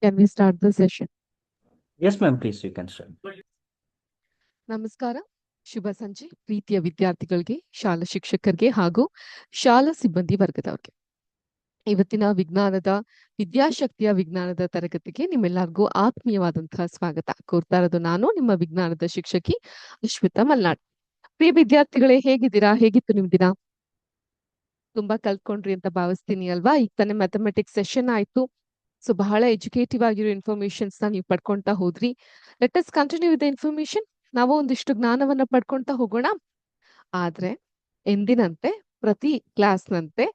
Can we start the session? Yes, ma'am, please, you can start. ನಮಸ್ಕಾರ, ಶುಭ ಸಂಜೆ ಪ್ರೀತಿಯ ವಿದ್ಯಾರ್ಥಿಗಳಿಗೆ, ಶಾಲಾ ಶಿಕ್ಷಕರಿಗೆ ಹಾಗೂ ಶಾಲಾ ಸಿಬ್ಬಂದಿ ವರ್ಗದವರಿಗೆ. ಇವತ್ತಿನ ವಿದ್ಯಾಶಕ್ತಿಯ ವಿಜ್ಞಾನದ ತರಗತಿಗೆ ನಿಮ್ಮೆಲ್ಲರಿಗೂ ಆತ್ಮೀಯವಾದಂತಹ ಸ್ವಾಗತ ಕೋರ್ತಾ ಇರೋದು ನಾನು ನಿಮ್ಮ ವಿಜ್ಞಾನದ ಶಿಕ್ಷಕಿ ಅಶ್ವಿತಾ ಮಲ್ನಾಡ್. ಪ್ರಿಯ ವಿದ್ಯಾರ್ಥಿಗಳೇ, ಹೇಗಿದ್ದೀರಾ? ಹೇಗಿತ್ತು ನಿಮ್ ದಿನ? ತುಂಬಾ ಕಲ್ತ್ಕೊಂಡ್ರಿ ಅಂತ ಭಾವಿಸ್ತೀನಿ ಅಲ್ವಾ? ಈಗ ತಾನೇ ಮ್ಯಾಥಮೆಟಿಕ್ಸ್ ಸೆಷನ್ ಆಯ್ತು. ಸೊ ಬಹಳ ಎಜುಕೇಟಿವ್ ಆಗಿರೋ ಇನ್ಫಾರ್ಮೇಶನ್ಸ್ ನೀವು ಪಡ್ಕೊಂತಾ ಹೋದ್ರಿ. Let us continue with information. ನಾವು ಒಂದಿಷ್ಟು ಜ್ಞಾನವನ್ನ ಪಡ್ಕೊಂತಾ ಹೋಗೋಣ. ಆದ್ರೆ ಎಂದಿನಂತೆ ಪ್ರತಿ ಕ್ಲಾಸ್ನಂತೆ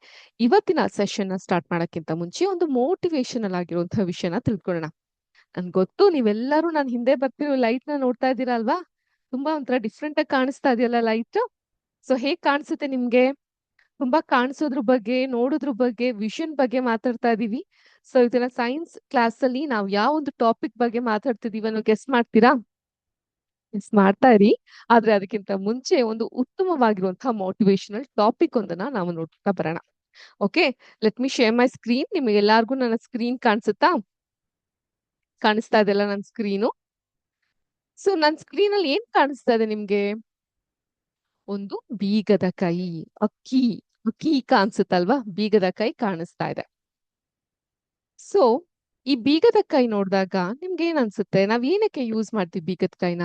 ಇವತ್ತಿನ ಸೆಷನ್ ಸ್ಟಾರ್ಟ್ ಮಾಡಕ್ಕಿಂತ ಮುಂಚೆ ಒಂದು ಮೋಟಿವೇಶನಲ್ ಆಗಿರುವಂತಹ ವಿಷಯನ ತಿಳ್ಕೊಳ್ಳೋಣ. ನನ್ ಗೊತ್ತು ನೀವೆಲ್ಲರೂ ನಾನು ಹಿಂದೆ ಬರ್ತಿರೋ ಲೈಟ್ ನ ನೋಡ್ತಾ ಇದ್ದೀರಾ ಅಲ್ವಾ? ತುಂಬಾ ಒಂಥರ ಡಿಫ್ರೆಂಟ್ ಆಗಿ ಕಾಣಿಸ್ತಾ ಇದೆಯಲ್ಲ ಲೈಟ್. ಸೊ ಹೇಗ್ ಕಾಣಿಸುತ್ತೆ ನಿಮ್ಗೆ? ತುಂಬಾ ಕಾಣಿಸೋದ್ರ ಬಗ್ಗೆ, ನೋಡೋದ್ರ ಬಗ್ಗೆ, ವಿಷನ್ ಬಗ್ಗೆ ಮಾತಾಡ್ತಾ ಇದೀವಿ. ಸೊ ಇದನ್ನ ಸೈನ್ಸ್ ಕ್ಲಾಸ್ ಅಲ್ಲಿ ನಾವು ಯಾವ ಒಂದು ಟಾಪಿಕ್ ಬಗ್ಗೆ ಮಾತಾಡ್ತಿದೀವಿ ಅನ್ನೋ ಗೆಸ್ ಮಾಡ್ತೀರಾ? ಗೆಸ್ ಮಾಡ್ತಾ ಇರಿ. ಆದ್ರೆ ಅದಕ್ಕಿಂತ ಮುಂಚೆ ಒಂದು ಉತ್ತಮವಾಗಿರುವಂತಹ ಮೋಟಿವೇಶನಲ್ ಟಾಪಿಕ್ ಒಂದನ್ನ ನಾವು ನೋಡ್ತಾ ಬರೋಣ. Okay, let me share my screen. ನಿಮಗೆ ಎಲ್ಲಾರ್ಗು ನನ್ನ ಸ್ಕ್ರೀನ್ ಕಾಣಿಸುತ್ತಾ? ಕಾಣಿಸ್ತಾ ಇದೆಲ್ಲ ನನ್ನ ಸ್ಕ್ರೀನು? ಸೊ ನನ್ನ ಸ್ಕ್ರೀನ್ ಅಲ್ಲಿ ಏನ್ ಕಾಣಿಸ್ತಾ ಇದೆ ನಿಮ್ಗೆ? ಒಂದು ಬೀಗದ ಕೈ, ಅಕ್ಕಿ ಅಕ್ಕಿ ಕಾಣಿಸುತ್ತಲ್ವಾ? ಬೀಗದ ಕೈ ಕಾಣಿಸ್ತಾ ಇದೆ. ಸೊ ಈ ಬೀಗದ ಕೈ ನೋಡಿದಾಗ ನಿಮ್ಗೆ ಏನ್ ಅನ್ಸುತ್ತೆ? ನಾವ್ ಏನಕ್ಕೆ ಯೂಸ್ ಮಾಡ್ತೀವಿ ಬೀಗದ ಕೈನ?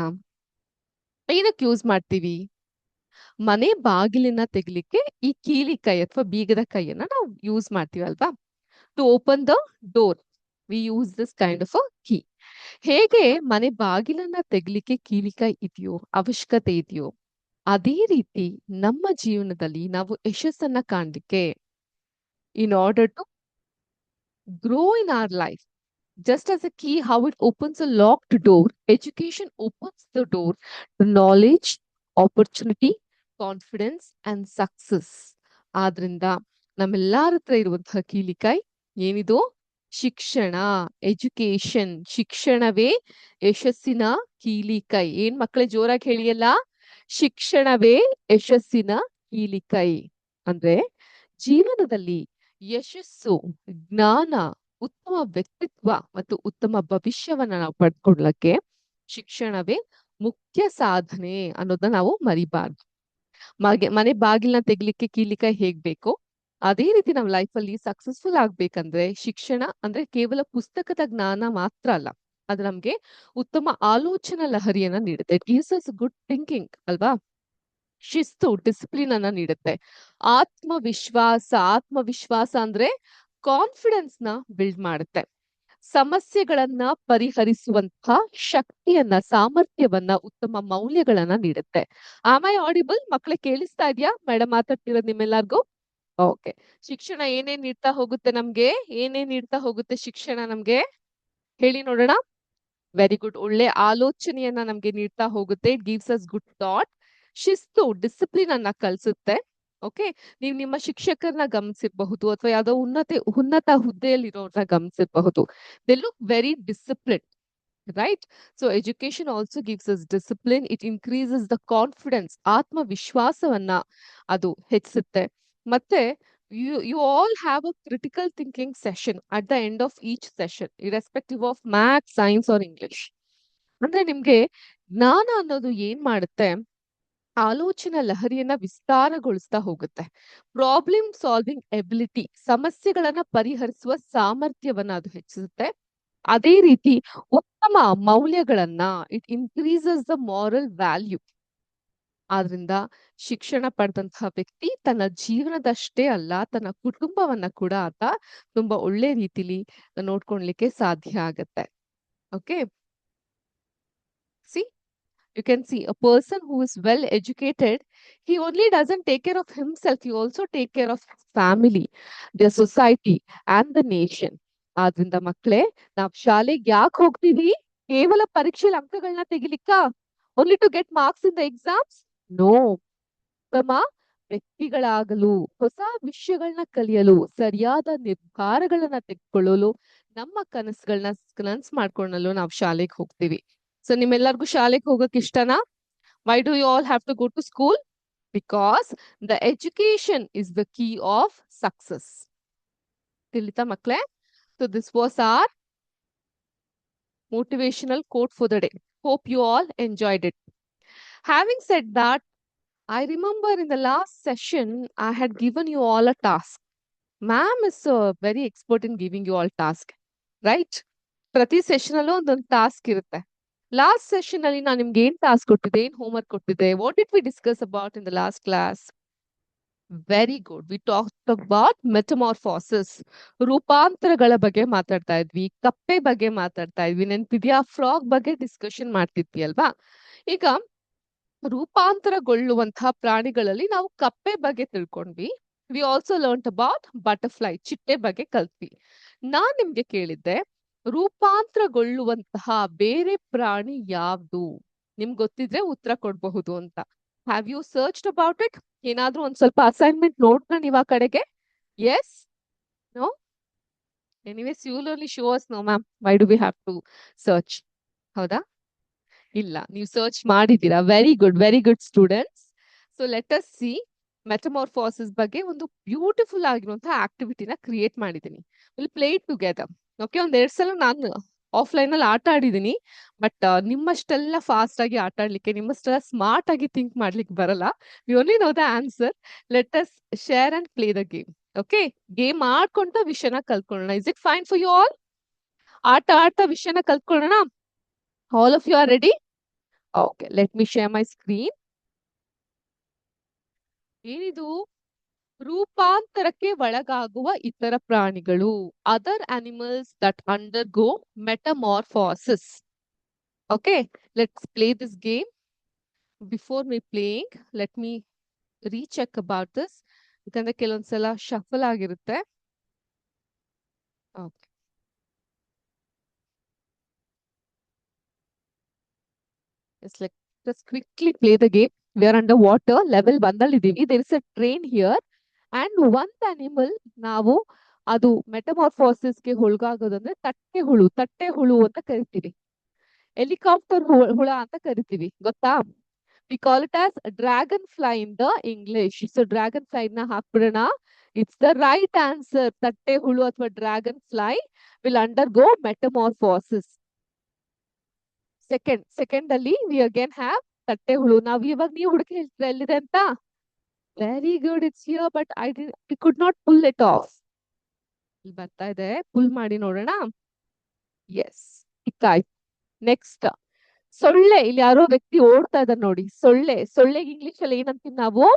ಏನಕ್ಕೆ ಯೂಸ್ ಮಾಡ್ತೀವಿ? ಮನೆ ಬಾಗಿಲನ್ನ ತೆಗಿಲಿಕ್ಕೆ ಈ ಕೀಲಿ ಕೈ ಅಥವಾ ಬೀಗದ ಕೈಯನ್ನ ನಾವು ಯೂಸ್ ಮಾಡ್ತೀವಿ ಅಲ್ವಾ? To open the door we use this kind of a key. ಹೇಗೆ ಮನೆ ಬಾಗಿಲನ್ನ ತೆಗಿಲಿಕ್ಕೆ ಕೀಲಿ ಕೈ ಇದೆಯೋ, ಅವಶ್ಯಕತೆ ಇದೆಯೋ, ಅದೇ ರೀತಿ ನಮ್ಮ ಜೀವನದಲ್ಲಿ ನಾವು ಯಶಸ್ಸನ್ನ ಕಾಣ್ಲಿಕ್ಕೆ, in order to grow in our life, just as a key how it opens a locked door, education opens the door to knowledge, opportunity, confidence and success. ಆದ್ರಿಂದ ನಮ್ಮೆಲ್ಲರ ಹತ್ರ ಇರುವಂತಹ ಕೀಲಿಕೈ ಏನಿದು? ಶಿಕ್ಷಣ, ಎಜುಕೇಶನ್. ಶಿಕ್ಷಣವೇ ಯಶಸ್ಸಿನ ಕೀಲಿಕೈ. ಏನ್ ಮಕ್ಕಳೇ, ಜೋರಾಗಿ ಹೇಳಿಯಲ್ಲ? ಶಿಕ್ಷಣವೇ ಯಶಸ್ಸಿನ ಕೀಲಿಕೈ. ಅಂದ್ರೆ ಜೀವನದಲ್ಲಿ ಯಶಸ್ಸು, ಜ್ಞಾನ, ಉತ್ತಮ ವ್ಯಕ್ತಿತ್ವ ಮತ್ತು ಉತ್ತಮ ಭವಿಷ್ಯವನ್ನ ನಾವು ಪಡ್ಕೊಳ್ಳಕ್ಕೆ ಶಿಕ್ಷಣವೇ ಮುಖ್ಯ ಸಾಧನೆ ಅನ್ನೋದನ್ನ ನಾವು ಮರಿಬಾರ್ದು. ಮನೆ ಬಾಗಿಲನ್ನ ತೆಗಿಲಿಕ್ಕೆ ಕೀಲಿಕೈ ಹೇಗ್ ಬೇಕೋ ಅದೇ ರೀತಿ ನಾವು ಲೈಫ್ ಅಲ್ಲಿ ಸಕ್ಸಸ್ಫುಲ್ ಆಗ್ಬೇಕಂದ್ರೆ ಶಿಕ್ಷಣ ಅಂದ್ರೆ ಕೇವಲ ಪುಸ್ತಕದ ಜ್ಞಾನ ಮಾತ್ರ ಅಲ್ಲ, ಅದು ನಮ್ಗೆ ಉತ್ತಮ ಆಲೋಚನಾ ಲಹರಿಯನ್ನ ನೀಡುತ್ತೆ. It gives us good thinking ಅಲ್ವಾ? ಶಿಸ್ತು, ಡಿಸಿಪ್ಲಿನ್ ಅನ್ನ ನೀಡುತ್ತೆ. ಆತ್ಮವಿಶ್ವಾಸ ಅಂದ್ರೆ ಕಾನ್ಫಿಡೆನ್ಸ್ ನ ಬಿಲ್ಡ್ ಮಾಡುತ್ತೆ. ಸಮಸ್ಯೆಗಳನ್ನ ಪರಿಹರಿಸುವಂತಹ ಶಕ್ತಿಯನ್ನ, ಸಾಮರ್ಥ್ಯವನ್ನ, ಉತ್ತಮ ಮೌಲ್ಯಗಳನ್ನ ನೀಡುತ್ತೆ. Am I audible? ಮಕ್ಳೆ ಕೇಳಿಸ್ತಾ ಇದ್ಯಾ ಮೇಡಮ್ ಮಾತಾಡ್ತಿರೋದು ನಿಮ್ಮೆಲ್ಲರಿಗೂ? ಓಕೆ. ಶಿಕ್ಷಣ ಏನೇನ್ ನೀಡ್ತಾ ಹೋಗುತ್ತೆ ನಮ್ಗೆ? ಏನೇನ್ ನೀಡ್ತಾ ಹೋಗುತ್ತೆ ಶಿಕ್ಷಣ ನಮ್ಗೆ? ಹೇಳಿ ನೋಡೋಣ. Very good. ಒಳ್ಳೆ ಆಲೋಚನೆಯನ್ನ ನಮ್ಗೆ ನೀಡ್ತಾ ಹೋಗುತ್ತೆ. It gives us good thought. ಶಿಸ್ತು, ಡಿಸಿಪ್ಲಿನ್ ಅನ್ನ ಕಲಿಸುತ್ತೆ. ಓಕೆ, ನೀವು ನಿಮ್ಮ ಶಿಕ್ಷಕರನ್ನ ಗಮನಿಸಿರಬಹುದು ಅಥವಾ ಯಾವ್ದೋ ಉನ್ನತ ಹುದ್ದೆಯಲ್ಲಿರೋರ್ನ ಗಮನಿಸಿರಬಹುದು. They look very discipline, right? So education also gives us discipline. It increases the confidence, ಆತ್ಮವಿಶ್ವಾಸವನ್ನ ಅದು ಹೆಚ್ಚಿಸುತ್ತೆ. ಮತ್ತೆ you all have a critical thinking session at the end of each session, irrespective of math, science or English. ಅಂದ್ರೆ ನಿಮ್ಗೆ ಜ್ಞಾನ ಅನ್ನೋದು ಏನ್ ಮಾಡುತ್ತೆ? ಆಲೋಚನಾ ಲಹರಿಯನ್ನ ವಿಸ್ತಾರಗೊಳಿಸ್ತಾ ಹೋಗುತ್ತೆ. ಪ್ರಾಬ್ಲಮ್ ಸಾಲ್ವಿಂಗ್ ಎಬಿಲಿಟಿ, ಸಮಸ್ಯೆಗಳನ್ನ ಪರಿಹರಿಸುವ ಸಾಮರ್ಥ್ಯವನ್ನ ಅದು ಹೆಚ್ಚಿಸುತ್ತೆ. ಅದೇ ರೀತಿ ಉತ್ತಮ ಮೌಲ್ಯಗಳನ್ನ, it increases the moral value. ಆದ್ರಿಂದ ಶಿಕ್ಷಣ ಪಡೆದಂತಹ ವ್ಯಕ್ತಿ ತನ್ನ ಜೀವನದಷ್ಟೇ ಅಲ್ಲ, ತನ್ನ ಕುಟುಂಬವನ್ನ ಕೂಡ ಆತ ತುಂಬಾ ಒಳ್ಳೆ ರೀತಿಲಿ ನೋಡ್ಕೊಳ್ಲಿಕ್ಕೆ ಸಾಧ್ಯ ಆಗತ್ತೆ. Okay, C, you can see a person who is well educated, he only doesn't take care of himself, he also take care of his family, their society and the nation. ಆದ್ರಿಂದ ಮಕ್ಕಳೇ, ನಾವ್ ಶಾಲೆಗೆ ಯಾಕೆ ಹೋಗ್ತೀವಿ? ಕೇವಲ ಪರೀಕ್ಷೆಯಲ್ಲಿ ಅಂಕಗಳನ್ನ ತೆಗಿಲಿಕ್ಕ? only to get marks in the exams? No. ಉತ್ತಮ ವ್ಯಕ್ತಿಗಳಾಗಲು, ಹೊಸ ವಿಷಯಗಳನ್ನ ಕಲಿಯಲು, ಸರಿಯಾದ ನಿರ್ಧಾರಗಳನ್ನ ತೆಗೆದುಕೊಳ್ಳಲು, ನಮ್ಮ ಕನಸು ಮಾಡ್ಕೊಳ್ಳಲು ನಾವು ಶಾಲೆಗೆ ಹೋಗ್ತೀವಿ. ಸೊ ನಿಮ್ಮೆಲ್ಲರಿಗೂ ಶಾಲೆಗೆ ಹೋಗಕ್ ಇಷ್ಟನಾ? Why do you all have to go to school? Because the education is the key of success. ತಿಳಿತಾ ಮಕ್ಳೇ? So this was our motivational quote for the day. Hope you all enjoyed it. Having said that, I remember in the last session, I had given you all a task. Ma'am is very expert in giving you all task, right? ಪ್ರತಿ session ಅಲ್ಲೂ ಒಂದೊಂದು task ಇರುತ್ತೆ. Last session ಅಲ್ಲಿ ನಾನು ನಿಮ್ಗೆ ಏನ್ task ಕೊಟ್ಟಿದ್ದೆ, ಏನ್ ಹೋಮ್ವರ್ಕ್ ಕೊಟ್ಟಿದ್ದೆ, what did we discuss about in the last class? Very good. We talked about metamorphosis, ರೂಪಾಂತರಗಳ ಬಗ್ಗೆ ಮಾತಾಡ್ತಾ ಇದ್ವಿ, ಕಪ್ಪೆ ಬಗ್ಗೆ ಮಾತಾಡ್ತಾ ಇದ್ವಿ. ನೆನ್ಪಿದ್ಯಾ? ಫ್ರಾಗ್ ಬಗ್ಗೆ ಡಿಸ್ಕಷನ್ ಮಾಡ್ತಿದ್ವಿ ಅಲ್ವಾ? ಈಗ ರೂಪಾಂತರಗೊಳ್ಳುವಂತಹ ಪ್ರಾಣಿಗಳಲ್ಲಿ ನಾವು ಕಪ್ಪೆ ಬಗ್ಗೆ ತಿಳ್ಕೊಂಡ್ವಿ. We also learn about butterfly, ಚಿಟ್ಟೆ ಬಗ್ಗೆ ಕಲ್ತ್ವಿ. ನಾನ್ ನಿಮ್ಗೆ ಕೇಳಿದ್ದೆ, ರೂಪಾಂತರಗೊಳ್ಳುವಂತಹ ಬೇರೆ ಪ್ರಾಣಿ ಯಾವ್ದು? ನಿಮ್ಗೆ ಗೊತ್ತಿದ್ರೆ ಉತ್ತರ ಕೊಡಬಹುದು ಅಂತ. Have you searched about it? ಏನಾದ್ರೂ ಒಂದ್ ಸ್ವಲ್ಪ ಅಸೈನ್ಮೆಂಟ್ ನೋಡ್ತಾ ನೀವ್ ಆ ಕಡೆಗೆ? Yes? No? Anyways you will only show us, no ma'am, why do we have to search? ಹೌದಾ? ಇಲ್ಲ, ನೀವು ಸರ್ಚ್ ಮಾಡಿದ್ದೀರಾ. Very good students. So let us see. Metamorphosis ಬಗ್ಗೆ ಒಂದು ಬ್ಯೂಟಿಫುಲ್ ಆಗಿರುವಂತಹ ಆಕ್ಟಿವಿಟಿನ ಕ್ರಿಯೇಟ್ ಮಾಡಿದ್ದೀನಿ. Will play it together. Okay, ಒಂದೆರಡು ಸಲ ನಾನು ಆಫ್ಲೈನ್ ಅಲ್ಲಿ ಆಟ ಆಡಿದ್ದೀನಿ. ಬಟ್ ನಿಮ್ಮಷ್ಟೆಲ್ಲ ಫಾಸ್ಟ್ ಆಗಿ ಆಟ ಆಡ್ಲಿಕ್ಕೆ, ನಿಮ್ಮಷ್ಟೆಲ್ಲ ಸ್ಮಾರ್ಟ್ ಆಗಿ ಥಿಂಕ್ ಮಾಡ್ಲಿಕ್ಕೆ ಬರಲ್ಲ. We only know the answer. Let us share and play the game. Okay, game ಆಡ್ಕೊಂತ ವಿಷಯನ ಕಲ್ತ್ಕೊಳ್ಳೋಣ. Is it fine for you all? ಆಟ ಆಡ್ತಾ ವಿಷಯನ ಕಲ್ತ್ಕೊಳ್ಳೋಣ. All of you are ready? Okay, let me share my screen. ಏನಿದು? ರೂಪಾಂತರಕ್ಕೆ ಒಳಗಾಗುವ ಇತರ ಪ್ರಾಣಿಗಳು. Other animals that undergo metamorphosis. Okay, let's play this game. Before me playing, let me recheck about this. ಯಾಕಂದ್ರೆ ಕೆಲವೊಂದ್ಸಲ ಶಫಲ್ ಆಗಿರುತ್ತೆ. Okay. It's like, let's quickly play the game. We are underwater, level 1 ಅಲ್ಲಿ ಇದೀವಿ. There is a train here and one animal, ನಾವು ಅದು ಮೆಟಮಾರ್ಫಾಸಿಸ್ ಗೆ ಒಳಗಾಗೋದಂದ್ರೆ ತಟ್ಟೆ ಹುಳು ಅಂತ ಕರಿತೀವಿ. ಹೆಲಿಕಾಪ್ಟರ್ ಹುಳ ಅಂತ ಕರಿತೀವಿ, ಗೊತ್ತಾ? We call it as dragon fly in the English. So dragon fly ನ ಹಾಕ್ಬಿಡೋಣ. It's the right answer. ತಟ್ಟೆ ಹುಳು ಅಥವಾ dragon fly will undergo metamorphosis. Second ಅಲ್ಲಿ we again have ತಟ್ಟೆ ಹುಳು. ನಾವು ಇವಾಗ ನೀವು ಹುಡುಕಿ ಹೇಳ್ತೀರಾ ಎಲ್ಲಿದೆ ಅಂತ? Very good, it's here, but I could not pull it off. ಇಲ್ಲಿ ಬರ್ತಾ ಇದೆ, ಪುಲ್ ಮಾಡಿ ನೋಡೋಣ. ಎಸ್, ಇಕ್ಕಾಯ್ತು. ನೆಕ್ಸ್ಟ್ ಸೊಳ್ಳೆ. ಇಲ್ಲಿ ಯಾರೋ ವ್ಯಕ್ತಿ ಓಡ್ತಾ ಇದ್ದಾರೆ ನೋಡಿ. ಸೊಳ್ಳೆಗೆ ಇಂಗ್ಲಿಷ್ ಅಲ್ಲಿ ಏನಂತೀವಿ ನಾವು?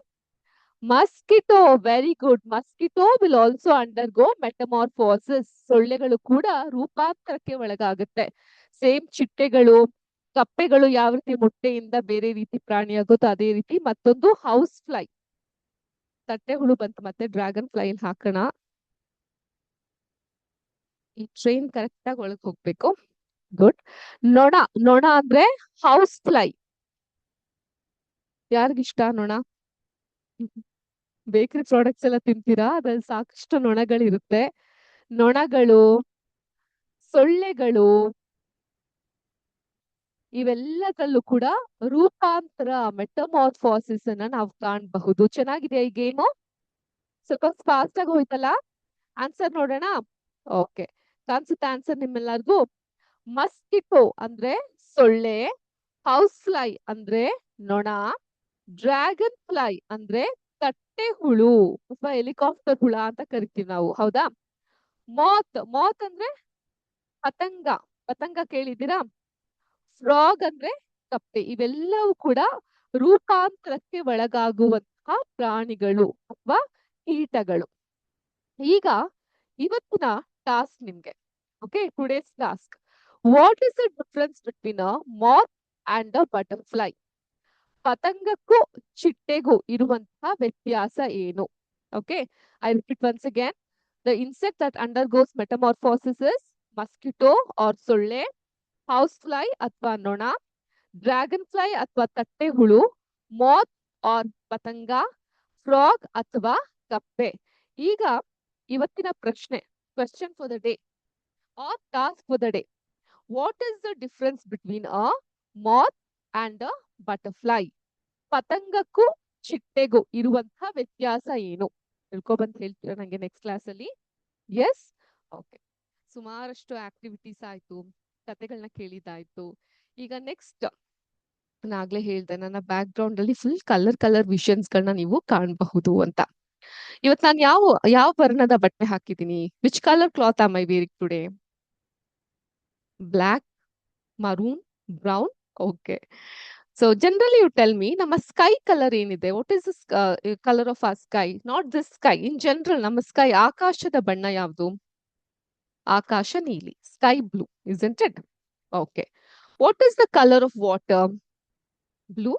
Mosquito. Very good. Mosquito will also undergo metamorphosis. ಸೊಳ್ಳೆಗಳು ಕೂಡ ರೂಪಾಂತರಕ್ಕೆ ಒಳಗಾಗುತ್ತೆ. ಸೇಮ್ ಚಿಟ್ಟೆಗಳು, ಕಪ್ಪೆಗಳು ಯಾವ ರೀತಿ ಮೊಟ್ಟೆಯಿಂದ ಬೇರೆ ರೀತಿ ಪ್ರಾಣಿ ಆಗುತ್ತೋ ಅದೇ ರೀತಿ ಮತ್ತೊಂದು ಹೌಸ್ ಫ್ಲೈ. ತಟ್ಟೆ ಹುಳು ಬಂತು, ಮತ್ತೆ ಡ್ರ್ಯಾಗನ್ ಫ್ಲೈ ಹಾಕೋಣ. ಈ ಟ್ರೈನ್ ಕರೆಕ್ಟ್ ಆಗಿ ಒಳಗ್ ಹೋಗ್ಬೇಕು. ಗುಡ್. ನೊಣ ಅಂದ್ರೆ ಹೌಸ್ ಫ್ಲೈ. ಯಾರಿಗಿಷ್ಟ ನೊಣ? ಬೇಕರಿ ಪ್ರಾಡಕ್ಟ್ಸ್ ಎಲ್ಲ ತಿಂತೀರಾ? ಅದ್ರಲ್ಲಿ ಸಾಕಷ್ಟು ನೊಣಗಳಿರುತ್ತೆ. ನೊಣಗಳು, ಸೊಳ್ಳೆಗಳು, ಇವೆಲ್ಲದಲ್ಲೂ ಕೂಡ ರೂಪಾಂತರ, ಮೆಟಮಾರ್ಫಾಸಿಸ್ ಅನ್ನ ನಾವು ಕಾಣಬಹುದು. ಚೆನ್ನಾಗಿದೆ ಈ ಗೇಮು. ಸ್ವಲ್ಪ ಫಾಸ್ಟ್ ಆಗಿ ಹೋಯ್ತಲ್ಲ. ಆನ್ಸರ್ ನೋಡೋಣ. ಓಕೆ, ಕಾಣಿಸುತ್ತೆ ಆನ್ಸರ್ ನಿಮ್ಮೆಲ್ಲರಿಗೂ? ಮಸ್ಕಿಟೋ ಅಂದ್ರೆ ಸೊಳ್ಳೆ, ಹೌಸ್ ಫ್ಲೈ ಅಂದ್ರೆ ನೊಣ, ಡ್ರ್ಯಾಗನ್ ಫ್ಲೈ ಅಂದ್ರೆ ತಟ್ಟೆ ಹುಳು ಅಥವಾ ಹೆಲಿಕಾಪ್ಟರ್ ಹುಳ ಅಂತ ಕರಿತೀವಿ ನಾವು, ಹೌದಾ? ಮಾತ್ ಅಂದ್ರೆ ಪತಂಗ ಕೇಳಿದ್ದೀರಾ? ಫ್ರಾಗ್ ಅಂದ್ರೆ ಕಪ್ಪೆ. ಇವೆಲ್ಲವೂ ಕೂಡ ರೂಪಾಂತರಕ್ಕೆ ಒಳಗಾಗುವಂತಹ ಪ್ರಾಣಿಗಳು ಅಥವಾ ಕೀಟಗಳು. ಈಗ ಇವತ್ತಿನ ಟಾಸ್ಕ್ ನಿಮ್ಗೆ, okay, today's task. What is the difference between a moth and a butterfly? ಪತಂಗಕ್ಕೂ ಚಿಟ್ಟೆಗೂ ಇರುವಂತಹ ವ್ಯತ್ಯಾಸ ಏನು? Okay, I repeat once again. The insect that undergoes metamorphosis is mosquito or ಸೊಳ್ಳೆ, ಹೌಸ್ ಫ್ಲೈ ಅಥವಾ ನೊಣ, ಡ್ರ್ಯಾಗನ್ ಫ್ಲೈ ಅಥವಾ ತಟ್ಟೆ ಹುಳು, ಮಾತ್ ಆರ್ ಪತಂಗ, ಫ್ರಾಗ್ ಅಥವಾ ಕಪ್ಪೆ. ಈಗ ಇವತ್ತಿನ ಪ್ರಶ್ನೆ, question for the day or task for the day. What is the difference between a moth and a butterfly? ಪತಂಗಕ್ಕೂ ಚಿಟ್ಟೆಗೂ ಇರುವಂತಹ ವ್ಯತ್ಯಾಸ ಏನು? ತಿಳ್ಕೊಬಂತ ಹೇಳ್ತೀರಾ ನಂಗೆ ನೆಕ್ಸ್ಟ್ ಕ್ಲಾಸ್ ಅಲ್ಲಿ? Yes, okay. ಸುಮಾರಷ್ಟು ಆಕ್ಟಿವಿಟೀಸ್ ಆಯ್ತು, ಕತೆಗಳನ್ನ ಕೇಳಿದಾಯ್ತು. ಈಗ ನೆಕ್ಸ್ಟ್ ನಾಗ್ಲೇ ಹೇಳ್ದೆ ನನ್ನ ಬ್ಯಾಕ್ ಗ್ರೌಂಡ್ ಅಲ್ಲಿ ಫುಲ್ ಕಲರ್ ವಿಷನ್ಸ್ ಗಳನ್ನ ನೀವು ಕಾಣಬಹುದು ಅಂತ. ಇವತ್ ನಾನು ಯಾವ ವರ್ಣದ ಬಟ್ಟೆ ಹಾಕಿದೀನಿ? Which colour cloth am I wearing today? Black, maroon, brown. Okay. So generally you tell me, ನಮ್ಮ ಸ್ಕೈ ಕಲರ್ ಏನಿದೆ, what is this colour of our sky? Not this sky, in general ನಮ್ಮ ಸ್ಕೈ ಆಕಾಶದ ಬಣ್ಣ ಯಾವುದು? ಆಕಾಶ ನೀಲಿ, sky blue, isn't it? Okay. What is the color of water? Blue?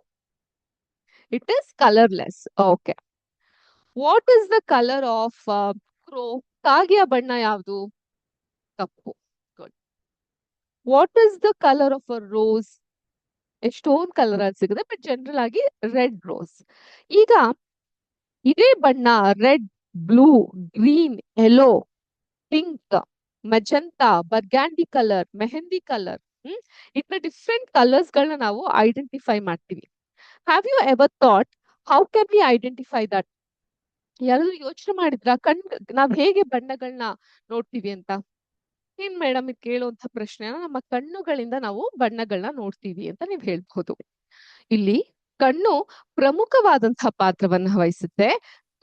It is colorless. Okay. What is the color of crow? ಕಾಗೆಯ ಬಣ್ಣ ಯಾವುದು? ಕಪ್ಪು. Good. What is the color of a rose? ಎಷ್ಟೊಂದು colour ಅಲ್ಲಿ ಸಿಗುತ್ತೆ, but general ಆಗಿ red rose. ಈಗ ಇದೇ ಬಣ್ಣ red, blue, green, yellow, pink, magenta, burgundy colour, mehndi colour, ಇತರ ಡಿಫ್ರೆಂಟ್ ಕಲರ್ಸ್ ಗಳನ್ನ ನಾವು ಐಡೆಂಟಿಫೈ ಮಾಡ್ತೀವಿ. Have you ever thought how can we identify that? ಯಾರಾದ್ರೂ ಯೋಚನೆ ಮಾಡಿದ್ರ ನಾವ್ ಹೇಗೆ ಬಣ್ಣಗಳನ್ನ ನೋಡ್ತೀವಿ ಅಂತ? ಏನ್ ಮೇಡಮ್ ಇದು ಕೇಳುವಂತ ಪ್ರಶ್ನೆ. ನಮ್ಮ ಕಣ್ಣುಗಳಿಂದ ನಾವು ಬಣ್ಣಗಳನ್ನ ನೋಡ್ತೀವಿ ಅಂತ ನೀವ್ ಹೇಳ್ಬಹುದು. ಇಲ್ಲಿ ಕಣ್ಣು ಪ್ರಮುಖವಾದಂತಹ ಪಾತ್ರವನ್ನ ವಹಿಸುತ್ತೆ.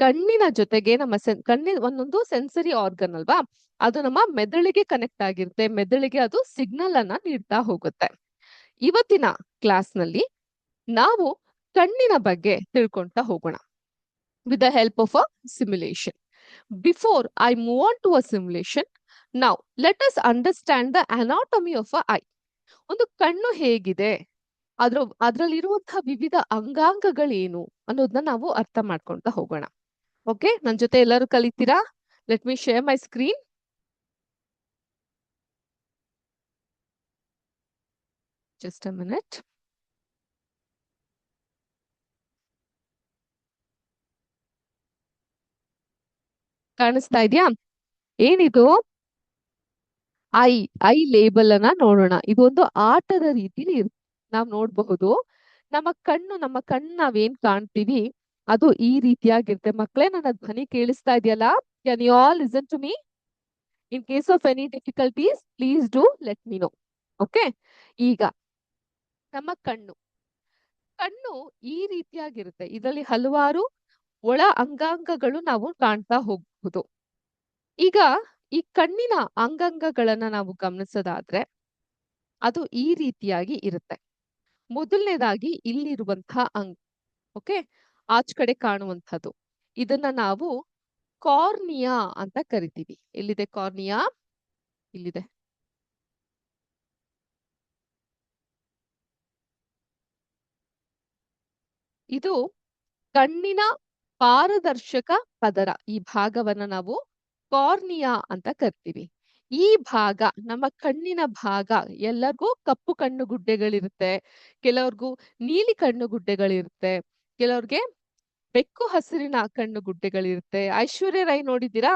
ಕಣ್ಣಿನ ಜೊತೆಗೆ ನಮ್ಮ ಕಣ್ಣಿನ ಒಂದೊಂದು ಸೆನ್ಸರಿ ಆರ್ಗನ್ ಅಲ್ವಾ, ಅದು ನಮ್ಮ ಮೆದುಳಿಗೆ ಕನೆಕ್ಟ್ ಆಗಿರುತ್ತೆ. ಮೆದುಳಿಗೆ ಅದು ಸಿಗ್ನಲ್ ಅನ್ನ ನೀಡ್ತಾ ಹೋಗುತ್ತೆ. ಇವತ್ತಿನ ಕ್ಲಾಸ್ ನಲ್ಲಿ ನಾವು ಕಣ್ಣಿನ ಬಗ್ಗೆ ತಿಳ್ಕೊಂತಾ ಹೋಗೋಣ with the help of a simulation. Before I move on to a simulation, now let us understand the anatomy of a eye. ಒಂದು ಕಣ್ಣು ಹೇಗಿದೆ, ಅದ್ರಲ್ಲಿರುವಂತಹ ವಿವಿಧ ಅಂಗಾಂಗಗಳೇನು ಅನ್ನೋದನ್ನ ನಾವು ಅರ್ಥ ಮಾಡ್ಕೊಂತ ಹೋಗೋಣ. ಓಕೆ, ನನ್ ಜೊತೆ ಎಲ್ಲರೂ ಕಲಿತೀರಾ? Let me share my screen. Just a minute. ಕಾಣಿಸ್ತಾ ಇದೆಯಾ? ಏನಿದು? ಐ ಲೇಬಲ್ ಅನ್ನ ನೋಡೋಣ. ಇದೊಂದು ಆಟದ ರೀತಿಲಿ ನಾವ್ ನೋಡಬಹುದು. ನಮ್ಮ ಕಣ್ಣು ನಾವೇನ್ ಕಾಣ್ತೀವಿ ಅದು ಈ ರೀತಿಯಾಗಿರುತ್ತೆ. ಮಕ್ಕಳೇ, ನನ್ನ ಧ್ವನಿ ಕೇಳಿಸ್ತಾ ಇದೆಯಲ್ಲ? Can you all listen to me? In case of any difficulties please do let me know. Okay, ಈಗ ನಮ್ಮ ಕಣ್ಣು ಈ ರೀತಿಯಾಗಿರುತ್ತೆ. ಇದರಲ್ಲಿ ಹಲವಾರು ಒಳ ಅಂಗಾಂಗಗಳು ನಾವು ಕಾಣ್ತಾ ಹೋಗ್ಬಹುದು. ಈಗ ಈ ಕಣ್ಣಿನ ಅಂಗಾಂಗಗಳನ್ನ ನಾವು ಗಮನಿಸೋದಾದ್ರೆ ಅದು ಈ ರೀತಿಯಾಗಿ ಇರುತ್ತೆ. ಮೊದಲನೇದಾಗಿ ಇಲ್ಲಿರುವಂತಹ ಓಕೆ, ಆಚ್ ಕಡೆ ಕಾಣುವಂಥದ್ದು, ಇದನ್ನ ನಾವು ಕಾರ್ನಿಯಾ ಅಂತ ಕರಿತೀವಿ. ಎಲ್ಲಿದೆ ಕಾರ್ನಿಯಾ? ಇಲ್ಲಿದೆ. ಇದು ಕಣ್ಣಿನ ಪಾರದರ್ಶಕ ಪದರ. ಈ ಭಾಗವನ್ನ ನಾವು ಕಾರ್ನಿಯಾ ಅಂತ ಕರಿತೀವಿ. ಈ ಭಾಗ, ನಮ್ಮ ಕಣ್ಣಿನ ಭಾಗ, ಎಲ್ಲರಿಗೂ ಕಪ್ಪು ಕಣ್ಣುಗುಡ್ಡೆಗಳಿರುತ್ತೆ, ಕೆಲವ್ರಿಗೂ ನೀಲಿ ಕಣ್ಣುಗುಡ್ಡೆಗಳಿರುತ್ತೆ, ಕೆಲವ್ರಿಗೆ ಬೆಕ್ಕು ಹಸಿರಿನ ಕಣ್ಣುಗುಡ್ಡೆಗಳಿರುತ್ತೆ. ಐಶ್ವರ್ಯ ರೈ ನೋಡಿದ್ದೀರಾ?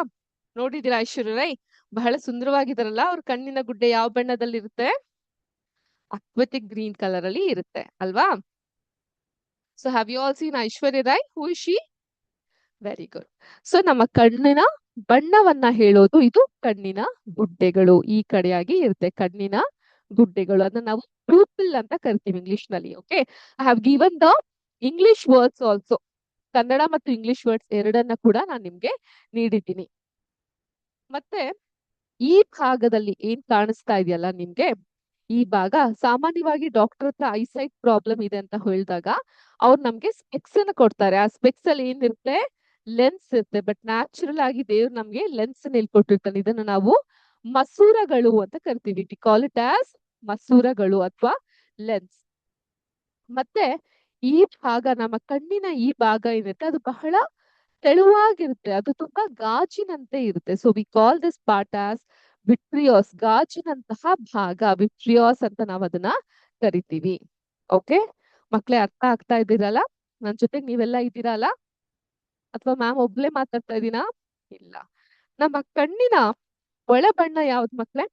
ಐಶ್ವರ್ಯ ರೈ ಬಹಳ ಸುಂದರವಾಗಿದಾರಲ್ಲ. ಅವ್ರ ಕಣ್ಣಿನ ಗುಡ್ಡೆ ಯಾವ ಬಣ್ಣದಲ್ಲಿರುತ್ತೆ? ಅಕ್ವೆಟಿಕ್ ಗ್ರೀನ್ ಕಲರ್ ಅಲ್ಲಿ ಇರುತ್ತೆ ಅಲ್ವಾ? So have you all seen Aishwarya Rai? Who is she? Very good. So ನಮ್ಮ ಕಣ್ಣಿನ ಬಣ್ಣವನ್ನ ಹೇಳೋದು ಇದು ಕಣ್ಣಿನ ಗುಡ್ಡೆಗಳು. ಈ ಕಡೆಯಾಗಿ ಇರುತ್ತೆ ಕಣ್ಣಿನ ಗುಡ್ಡೆಗಳು. ಅದನ್ನ ನಾವು ಪ್ಯೂಪಿಲ್ ಅಂತ ಕರಿತೀವಿ ಇಂಗ್ಲಿಷ್ ನಲ್ಲಿ. Okay, I have given the English words also. Kannada ಮತ್ತು ಇಂಗ್ಲಿಷ್ ವರ್ಡ್ಸ್ ಎರಡನ್ನ ಕೂಡ ನಾನು ನಿಮ್ಗೆ ನೀಡಿದ್ದೀನಿ. ಮತ್ತೆ ಈ ಭಾಗದಲ್ಲಿ ಏನ್ ಕಾಣಿಸ್ತಾ ಇದೆಯಲ್ಲ ನಿಮ್ಗೆ, ಈ ಭಾಗ ಸಾಮಾನ್ಯವಾಗಿ ಡಾಕ್ಟರ್ ಹತ್ರ ಐಸೈಟ್ ಪ್ರಾಬ್ಲಮ್ ಇದೆ ಅಂತ ಹೇಳಿದಾಗ ಅವ್ರು ನಮ್ಗೆ ಸ್ಪೆಕ್ಸ್ ಅನ್ನ ಕೊಡ್ತಾರೆ. ಆ ಸ್ಪೆಕ್ಸ್ ಅಲ್ಲಿ ಏನಿರುತ್ತೆ? ಲೆನ್ಸ್ ಇರುತ್ತೆ. ಬಟ್ ನ್ಯಾಚುರಲ್ ಆಗಿ ದೇವ್ರು ನಮ್ಗೆ ಲೆನ್ಸ್ ಕೊಟ್ಟಿರ್ತಾನೆ. ಇದನ್ನ ನಾವು ಮಸೂರಗಳು ಅಂತ ಕರಿತೀವಿ. ವಿ ಕಾಲ್ ಇಟ್ ಆಸ್ ಮಸೂರಗಳು ಅಥವಾ ಲೆನ್ಸ್. ಮತ್ತೆ ಈ ಭಾಗ, ನಮ್ಮ ಕಣ್ಣಿನ ಈ ಭಾಗ ಏನಿರುತ್ತೆ ಅದು ಬಹಳ ತೆಳುವಾಗಿರುತ್ತೆ. ಅದು ತುಂಬಾ ಗಾಜಿನಂತೆ ಇರುತ್ತೆ. So we call this part as vitreous. ಗಾಜಿನಂತಹ ಭಾಗ, ವಿಟ್ರಿಯಾಸ್ ಅಂತ ನಾವ್ ಅದನ್ನ ಕರಿತೀವಿ. ಓಕೆ ಮಕ್ಳೇ, ಅರ್ಥ ಆಗ್ತಾ ಇದ್ದೀರಲ್ಲ? ನನ್ ಜೊತೆಗೆ ನೀವೆಲ್ಲ ಇದ್ದೀರಲ್ಲ? ಅಥವಾ ಮ್ಯಾಮ್ ಒಬ್ಳೆ ಮಾತಾಡ್ತಾ ಇದೀನಾ? ಇಲ್ಲ. ನಮ್ಮ ಕಣ್ಣಿನ ಒಳ ಬಣ್ಣ ಯಾವ್ದು ಮಕ್ಳೇ?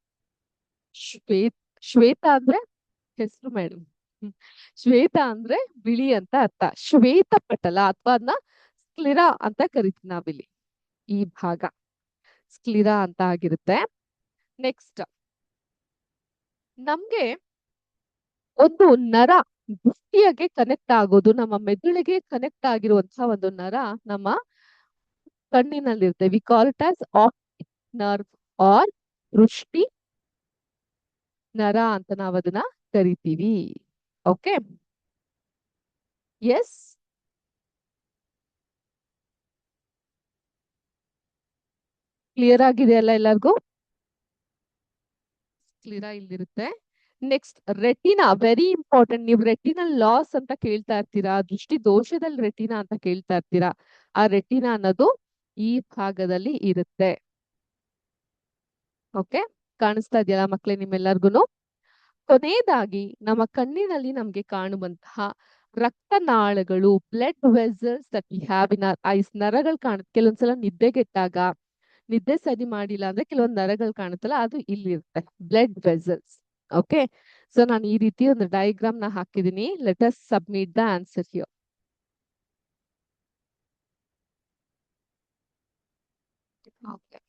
ಶ್ವೇತ ಅಂದ್ರೆ ಹೆಸರು ಮೇಡಮ್. ಶ್ವೇತ ಅಂದ್ರೆ ಬಿಳಿ ಅಂತ ಅರ್ಥ. ಶ್ವೇತ ಪಟಲ ಅಥವಾ ಅದನ್ನ ಸ್ಕ್ಲಿರಾ ಅಂತ ಕರಿತೀವಿ ನಾವಿಲ್ಲಿ. ಈ ಭಾಗ ಸ್ಕ್ಲಿರಾ ಅಂತ ಆಗಿರುತ್ತೆ. ನೆಕ್ಸ್ಟ್ ನಮ್ಗೆ ಒಂದು ನರ ದೃಷ್ಟಿಯಾಗೆ ಕನೆಕ್ಟ್ ಆಗೋದು, ನಮ್ಮ ಮೆದುಳಿಗೆ ಕನೆಕ್ಟ್ ಆಗಿರುವಂತಹ ಒಂದು ನರ ನಮ್ಮ ಕಣ್ಣಿನಲ್ಲಿರುತ್ತೆ. We call it as optic nerve or ದೃಷ್ಟಿ ನರ ಅಂತ ನಾವು ಅದನ್ನ ಕರಿತೀವಿ. ಓಕೆ, ಎಸ್, ಕ್ಲಿಯರ್ ಆಗಿದೆಯಲ್ಲ ಎಲ್ಲರಿಗೂ? ಕ್ಲಿಯರ್ ಇಲ್ಲಿರುತ್ತೆ. Next retina, very important. ನೀವು ರೆಟಿನಲ್ ಲಾಸ್ ಅಂತ ಕೇಳ್ತಾ ಇರ್ತೀರಾ, ದೃಷ್ಟಿ ದೋಷದಲ್ಲಿ ರೆಟಿನಾ ಅಂತ ಕೇಳ್ತಾ ಇರ್ತೀರಾ. ಆ ರೆಟಿನಾ ಅನ್ನೋದು ಈ ಭಾಗದಲ್ಲಿ ಇರುತ್ತೆ. ಓಕೆ, ಕಾಣಿಸ್ತಾ ಇದೆಯಲ್ಲ ಮಕ್ಳೇ ನಿಮ್ಮೆಲ್ಲರಿಗೂ? ಕೊನೆಯದಾಗಿ ನಮ್ಮ ಕಣ್ಣಿನಲ್ಲಿ ನಮ್ಗೆ ಕಾಣುವಂತಹ ರಕ್ತನಾಳಗಳು, blood vessels that we have in our eyes, ನರಗಳು ಕಾಣುತ್ತೆ. ಕೆಲವೊಂದ್ಸಲ ನಿದ್ದೆಗೆಟ್ಟಾಗ, ನಿದ್ದೆ ಸರಿ ಮಾಡಿಲ್ಲ ಅಂದ್ರೆ ಕೆಲವೊಂದು ನರಗಳು ಕಾಣುತ್ತಲ್ಲ, ಅದು ಇಲ್ಲಿರುತ್ತೆ, ಬ್ಲಡ್ ವೆಸಲ್ಸ್. ಓಕೆ, ಸೊ ನಾನು ಈ ರೀತಿ ಒಂದು ಡಯಾಗ್ರಾಮ್ ನ ಹಾಕಿದೀನಿ. Let us submit the answer here. Okay,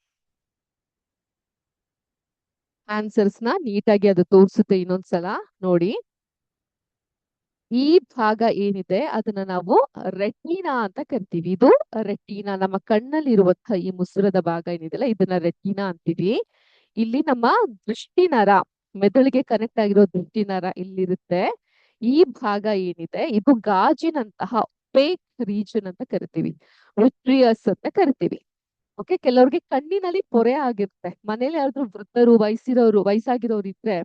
answers ನ ನೀಟಾಗಿ ಅದು ತೋರಿಸುತ್ತೆ. ಇನ್ನೊಂದ್ಸಲ ನೋಡಿ, ಈ ಭಾಗ ಏನಿದೆ ಅದನ್ನ ನಾವು ರೆಟಿನಾ ಅಂತ ಕರಿತೀವಿ. ಇದು ರೆಟಿನಾ, ನಮ್ಮ ಕಣ್ಣಲ್ಲಿ ಇರುವಂತಹ ಈ ಮುಸುರದ ಭಾಗ ಏನಿದೆಲ್ಲ ಇದನ್ನ ರೆಟಿನಾ ಅಂತೀವಿ. ಇಲ್ಲಿ ನಮ್ಮ ದೃಷ್ಟಿ ನರ, ಮೆದುಳಿಗೆ ಕನೆಕ್ಟ್ ಆಗಿರೋ ದೃಷ್ಟಿ ನರ ಇಲ್ಲಿರುತ್ತೆ. ಈ ಭಾಗ ಏನಿದೆ ಇದು ಗಾಜಿನಂತಹ ಪೇಕ್ ರೀಜನ್ ಅಂತ ಕರಿತೀವಿ, ವಿಟ್ರಿಯಸ್ ಅಂತ ಕರಿತೀವಿ. ಓಕೆ, ಕೆಲವ್ರಿಗೆ ಕಣ್ಣಿನಲ್ಲಿ ಪೊರೆ ಆಗಿರುತ್ತೆ. ಮನೇಲಿ ಯಾರಾದ್ರೂ ವೃದ್ಧರು, ವಯಸ್ಸಾಗಿರೋರು ಇದ್ರೆ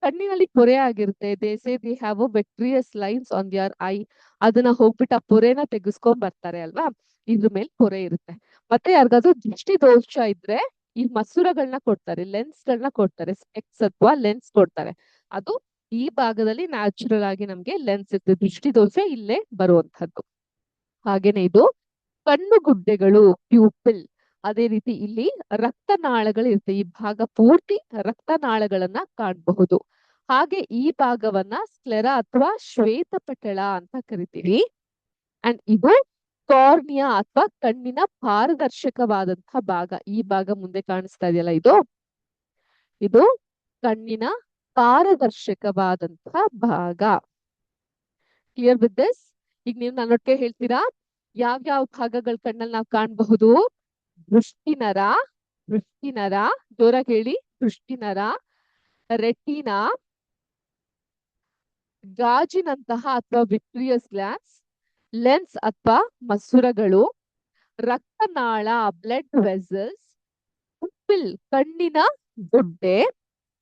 ಕಣ್ಣಿನಲ್ಲಿ ಪೊರೆ ಆಗಿರುತ್ತೆ. They say they have a vitreous lines on their eye. ಅದನ್ನ ಹೋಗ್ಬಿಟ್ಟು ಆ ಪೊರೆನ ತೆಗೆಸ್ಕೊಂಡ್ ಬರ್ತಾರೆ ಅಲ್ವಾ, ಇದ್ರ ಮೇಲೆ ಪೊರೆ ಇರುತ್ತೆ. ಮತ್ತೆ ಯಾರಿಗಾದ್ರೂ ದೃಷ್ಟಿ ದೋಷ ಇದ್ರೆ ಈ ಮಸೂರಗಳನ್ನ ಕೊಡ್ತಾರೆ, ಲೆನ್ಸ್ ಗಳನ್ನ ಕೊಡ್ತಾರೆ, ಸ್ಪೆಕ್ಸ್ ಅಥವಾ ಲೆನ್ಸ್ ಕೊಡ್ತಾರೆ. ಅದು ಈ ಭಾಗದಲ್ಲಿ ನ್ಯಾಚುರಲ್ ಆಗಿ ನಮ್ಗೆ ಲೆನ್ಸ್ ಇರ್ತದೆ, ದೃಷ್ಟಿ ದೋಷ ಇಲ್ಲೇ ಬರುವಂತದ್ದು. ಹಾಗೇನೆ ಇದು ಕಣ್ಣು ಗುಡ್ಡೆಗಳು, ಪ್ಯೂಪಿಲ್. ಅದೇ ರೀತಿ ಇಲ್ಲಿ ರಕ್ತನಾಳಗಳು ಇರುತ್ತೆ. ಈ ಭಾಗ ಪೂರ್ತಿ ರಕ್ತನಾಳಗಳನ್ನ ಕಾಣಬಹುದು. ಹಾಗೆ ಈ ಭಾಗವನ್ನ ಸ್ಕ್ಲೆರಾ ಅಥವಾ ಶ್ವೇತಪಟಲ ಅಂತ ಕರಿತೀವಿ. ಅಂಡ್ ಇದು ಕಾರ್ನಿಯಾ ಅಥವಾ ಕಣ್ಣಿನ ಪಾರದರ್ಶಕವಾದಂತಹ ಭಾಗ. ಈ ಭಾಗ ಮುಂದೆ ಕಾಣಿಸ್ತಾ ಇದೆಯಲ್ಲ, ಇದು ಕಣ್ಣಿನ ಪಾರದರ್ಶಕವಾದಂತಹ ಭಾಗ. Clear with this? ಈಗ ನೀವು ನನ್ನೊಟ್ಟಿಗೆ ಹೇಳ್ತೀರಾ ಯಾವ್ಯಾವ ಭಾಗಗಳ ಕಣ್ಣಲ್ಲಿ ನಾವು ಕಾಣಬಹುದು? ದೃಷ್ಟಿನರ, ದೃಷ್ಟಿನರ, ಜೋರಾಗಿ ಹೇಳಿ, ದೃಷ್ಟಿನರ, ರೆಟಿನಾ, ಗಾಜಿನಂತಹ ಅಥವಾ ವಿಟ್ರಿಯಸ್ ಗ್ಲಾಸ್, ಲೆನ್ಸ್ ಅಥವಾ ಮಸೂರಗಳು, ರಕ್ತನಾಳ, ಬ್ಲಡ್ ವೆಸಲ್ಸ್, ಪುಪಿಲ್, ಕಣ್ಣಿನ ಗುಡ್ಡೆ,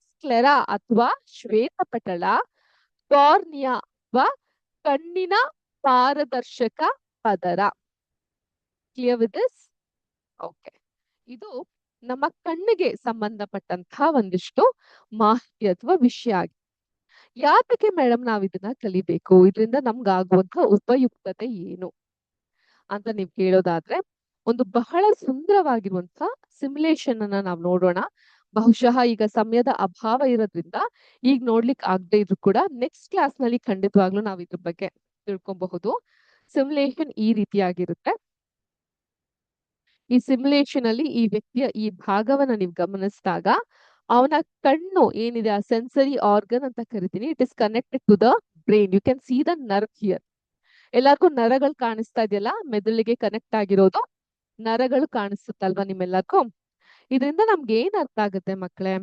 ಸ್ಕ್ಲೆರಾ ಅಥವಾ ಶ್ವೇತಪಟಲ, ಕಾರ್ನಿಯಾ ಅಥವಾ ಕಣ್ಣಿನ ಪಾರದರ್ಶಕ ಪದರ. Clear with this? ಓಕೆ, ಇದು ನಮ್ಮ ಕಣ್ಣಿಗೆ ಸಂಬಂಧಪಟ್ಟಂತಹ ಒಂದಿಷ್ಟು ಮಾಹಿತಿ ಅಥವಾ ವಿಷಯ ಆಗಿದೆ. ಯಾತಕ್ಕೆ ಮೇಡಮ್ ನಾವ್ ಇದನ್ನ ಕಲಿಬೇಕು, ಇದರಿಂದ ನಮ್ಗಾಗುವಂತಹ ಉಪಯುಕ್ತತೆ ಏನು ಅಂತ ನೀವ್ ಕೇಳೋದಾದ್ರೆ, ಒಂದು ಬಹಳ ಸುಂದರವಾಗಿರುವಂತಹ ಸಿಮ್ಯುಲೇಷನ್ ಅನ್ನ ನಾವು ನೋಡೋಣ. ಬಹುಶಃ ಈಗ ಸಮಯದ ಅಭಾವ ಇರೋದ್ರಿಂದ ಈಗ ನೋಡ್ಲಿಕ್ಕೆ ಆಗದೆ ಇದ್ರು ಕೂಡ ನೆಕ್ಸ್ಟ್ ಕ್ಲಾಸ್ ನಲ್ಲಿ ಖಂಡಿತವಾಗ್ಲೂ ನಾವ್ ಇದ್ರ ಬಗ್ಗೆ ತಿಳ್ಕೊಬಹುದು. ಸಿಮ್ಯುಲೇಷನ್ ಈ ರೀತಿಯಾಗಿರುತ್ತೆ. ಈ ಸಿಮ್ಯುಲೇಷನ್ ಅಲ್ಲಿ ಈ ವ್ಯಕ್ತಿಯ ಈ ಭಾಗವನ್ನ ನೀವು ಗಮನಿಸಿದಾಗ ಅವನ ಕಣ್ಣು ಏನಿದೆ, ಆ ಸೆನ್ಸರಿ ಆರ್ಗನ್ ಅಂತ ಕರಿತೀನಿ, it is connected to the brain. You can see the nerve here. ಎಲ್ಲರಿಗೂ ನರಗಳು ಕಾಣಿಸ್ತಾ ಇದೆಯಲ್ಲ, ಮೆದುಳಿಗೆ ಕನೆಕ್ಟ್ ಆಗಿರೋದು ನರಗಳು ಕಾಣಿಸುತ್ತಲ್ವಾ ನಿಮ್ಮೆಲ್ಲರಿಗೂ? ಇದರಿಂದ ನಮ್ಗೆ ಏನ್ ಅರ್ಥ ಆಗುತ್ತೆ ಮಕ್ಕಳೇ?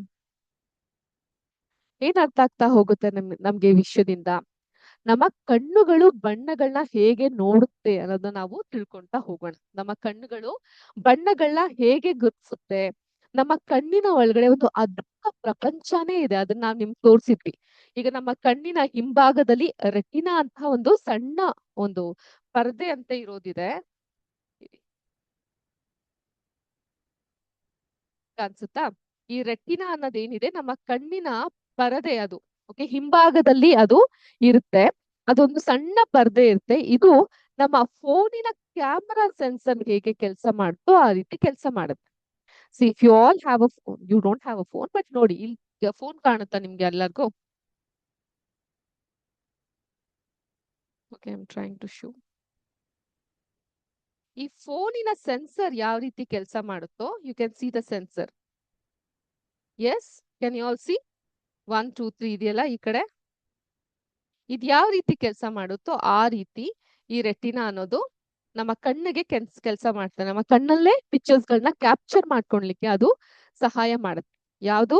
ಏನ್ ಅರ್ಥ ಆಗ್ತಾ ಹೋಗುತ್ತೆ ನಮ್ಗೆ ಈ ವಿಷಯದಿಂದ? ನಮ್ಮ ಕಣ್ಣುಗಳು ಬಣ್ಣಗಳನ್ನ ಹೇಗೆ ನೋಡುತ್ತೆ ಅನ್ನೋದನ್ನ ನಾವು ತಿಳ್ಕೊಂತಾ ಹೋಗೋಣ. ನಮ್ಮ ಕಣ್ಣುಗಳು ಬಣ್ಣಗಳನ್ನ ಹೇಗೆ ಗುರುತಿಸುತ್ತೆ, ನಮ್ಮ ಕಣ್ಣಿನ ಒಳಗಡೆ ಒಂದು ಅದ್ಭುತ ಪ್ರಪಂಚನೇ ಇದೆ. ಅದನ್ನ ನಾವು ನಿಮ್ಗೆ ತೋರಿಸಿದ್ವಿ. ಈಗ ನಮ್ಮ ಕಣ್ಣಿನ ಹಿಂಭಾಗದಲ್ಲಿ ರೆಟಿನಾ ಅಂತ ಒಂದು ಸಣ್ಣ ಒಂದು ಪರದೆ ಅಂತ ಇರೋದಿದೆ, ಅನ್ಸುತ್ತಾ? ಈ ರೆಟಿನಾ ಅನ್ನೋದೇನಿದೆ ನಮ್ಮ ಕಣ್ಣಿನ ಪರದೆ, ಅದು ಓಕೆ, ಹಿಂಭಾಗದಲ್ಲಿ ಅದು ಇರುತ್ತೆ. ಅದೊಂದು ಸಣ್ಣ ಪರದೆ ಇರುತ್ತೆ. ಇದು ನಮ್ಮ ಫೋನಿನ ಕ್ಯಾಮರಾ ಸೆನ್ಸರ್ ಹೇಗೆ ಕೆಲಸ ಮಾಡುತ್ತೋ ಆ ರೀತಿ ಕೆಲಸ ಮಾಡುತ್ತೆ. See if you all have a phone, you don't have a phone, but ನೋಡಿ ಇಲ್ಲಿ ಫೋನ್ ಕಾಣುತ್ತಾ ನಿಮ್ಗೆ ಎಲ್ಲರಿಗೂ? Okay, I am trying to show. ಈ ಫೋನಿನ ಸೆನ್ಸರ್ ಯಾವ ರೀತಿ ಕೆಲಸ ಮಾಡುತ್ತೋ, you can see the sensor. Yes, can you all see? 1 2 3 ಇದೆಯಲ್ಲ ಈ ಕಡೆ, ಇದು ಯಾವ ರೀತಿ ಕೆಲಸ ಮಾಡುತ್ತೋ ಆ ರೀತಿ ಈ ರೆಟಿನಾ ಅನ್ನೋದು ನಮ್ಮ ಕಣ್ಣಿಗೆ ಕೆಲಸ ಮಾಡ್ತಾರೆ. ನಮ್ಮ ಕಣ್ಣಲ್ಲೇ ಪಿಕ್ಚರ್ಸ್ ಗಳನ್ನ ಕ್ಯಾಪ್ಚರ್ ಮಾಡ್ಕೊಳ್ಲಿಕ್ಕೆ ಅದು ಸಹಾಯ ಮಾಡುತ್ತೆ. ಯಾವುದು?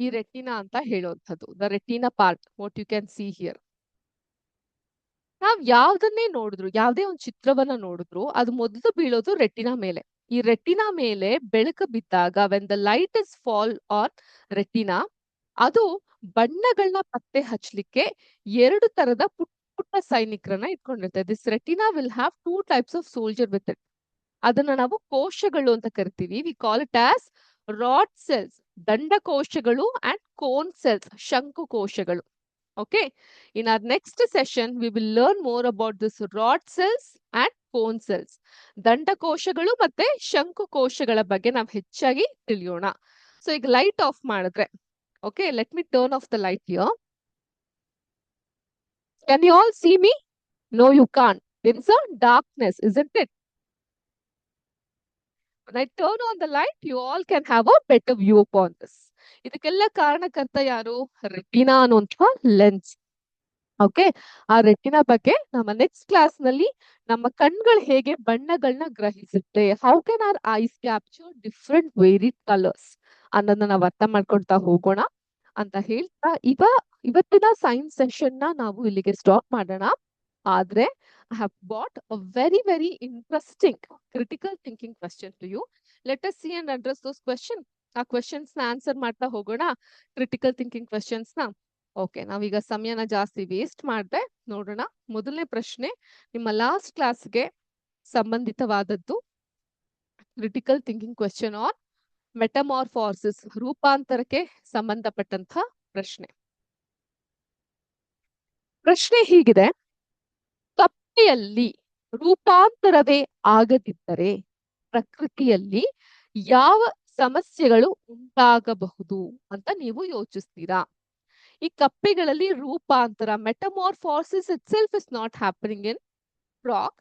ಈ ರೆಟಿನಾ ಅಂತ ಹೇಳುವಂಥದ್ದು, the retina part, what you can see here. ನಾವ್ ಯಾವ್ದನ್ನೇ ನೋಡಿದ್ರು, ಯಾವ್ದೇ ಒಂದು ಚಿತ್ರವನ್ನ ನೋಡಿದ್ರು ಅದು ಮೊದಲು ಬೀಳೋದು ರೆಟಿನಾ ಮೇಲೆ. ಈ ರೆಟಿನಾ ಮೇಲೆ ಬೆಳಕು ಬಿದ್ದಾಗ, when the light is fall on retina, ಅದು ಬಣ್ಣಗಳನ್ನ ಪತ್ತೆ ಹಚ್ಚಲಿಕ್ಕೆ 2 ತರದ ಪುಟ್ಟ ಪುಟ್ಟ ಸೈನಿಕರನ್ನ ಇಟ್ಕೊಂಡಿರುತ್ತೆ. This retina will have 2 types of soldier with it. ಅದನ್ನ ನಾವು ಕೋಶಗಳು ಅಂತ ಕರಿತೀವಿ. We call it as rod cells, ದಂಡಕೋಶಗಳು, ಅಂಡ್ ಕೋನ್ ಸೆಲ್ಸ್, ಶಂಕು ಕೋಶಗಳು. Okay, in our next session we will learn more about this rod cells and cone cells. ದಂಡಕೋಶಗಳು ಮತ್ತೆ ಶಂಕು ಕೋಶಗಳ ಬಗ್ಗೆ ನಾವು ಹೆಚ್ಚಾಗಿ ತಿಳಿಯೋಣ. ಸೊ ಈಗ ಲೈಟ್ ಆಫ್ ಮಾಡಿದ್ರೆ, okay, let me turn off the light here. Can you all see me? No, you can't. There is a darkness, isn't it? When I turn on the light, you all can have a better view upon this. ಇದಕ್ಕೆಲ್ಲ ಕಾರಣಕರ್ತ ಯಾರು? Retina ಅನ್ನುವಂಥ lens. Okay, ಆ retina ಬಗ್ಗೆ ನಮ್ಮ next class ನಲ್ಲಿ ನಮ್ಮ ಕಣ್ಗಳು ಹೇಗೆ ಬಣ್ಣಗಳನ್ನ ಗ್ರಹಿಸುತ್ತೆ, how can our eyes capture different varied colours ಅನ್ನೋದನ್ನ ನಾವು ಅರ್ಥ ಮಾಡ್ಕೊಳ್ತಾ ಹೋಗೋಣ ಅಂತ ಹೇಳ್ತಾ ಇವತ್ತಿನ ಸೈನ್ಸ್ ಸೆಷನ್ ನ ನಾವು ಇಲ್ಲಿಗೆ ಸ್ಟಾಪ್ ಮಾಡೋಣ. ಆದ್ರೆ I have brought a very, very interesting critical thinking question to you. Let us see and address those questions. ಆ ಕ್ವೆಶನ್ಸ್ ನ ಆನ್ಸರ್ ಮಾಡ್ತಾ ಹೋಗೋಣ, ಕ್ರಿಟಿಕಲ್ ಥಿಂಕಿಂಗ್ ಕ್ವೆಶನ್ಸ್ ನ. ಓಕೆ, ನಾವೀಗ ಸಮಯನ ಜಾಸ್ತಿ ವೇಸ್ಟ್ ಮಾಡದೆ ನೋಡೋಣ. ಮೊದಲನೇ ಪ್ರಶ್ನೆ ನಿಮ್ಮ ಲಾಸ್ಟ್ ಕ್ಲಾಸ್ಗೆ ಸಂಬಂಧಿತವಾದದ್ದು, ಕ್ರಿಟಿಕಲ್ ಥಿಂಕಿಂಗ್ ಕ್ವೆಶನ್ ಆನ್ ಮೆಟಮಾರ್ಫಾಸಿಸ್, ರೂಪಾಂತರಕ್ಕೆ ಸಂಬಂಧಪಟ್ಟಂತ ಪ್ರಶ್ನೆ. ಪ್ರಶ್ನೆ ಹೀಗಿದೆ: ಕಪ್ಪೆಯಲ್ಲಿ ರೂಪಾಂತರವೇ ಆಗದಿದ್ದರೆ ಪ್ರಕೃತಿಯಲ್ಲಿ ಯಾವ ಸಮಸ್ಯೆಗಳು ಉಂಟಾಗಬಹುದು ಅಂತ ನೀವು ಯೋಚಿಸ್ತೀರಾ? ಈ ಕಪ್ಪೆಗಳಲ್ಲಿ ರೂಪಾಂತರ, ಮೆಟಮಾರ್ಫಾಸಿಸ್ itself is not happening in frog,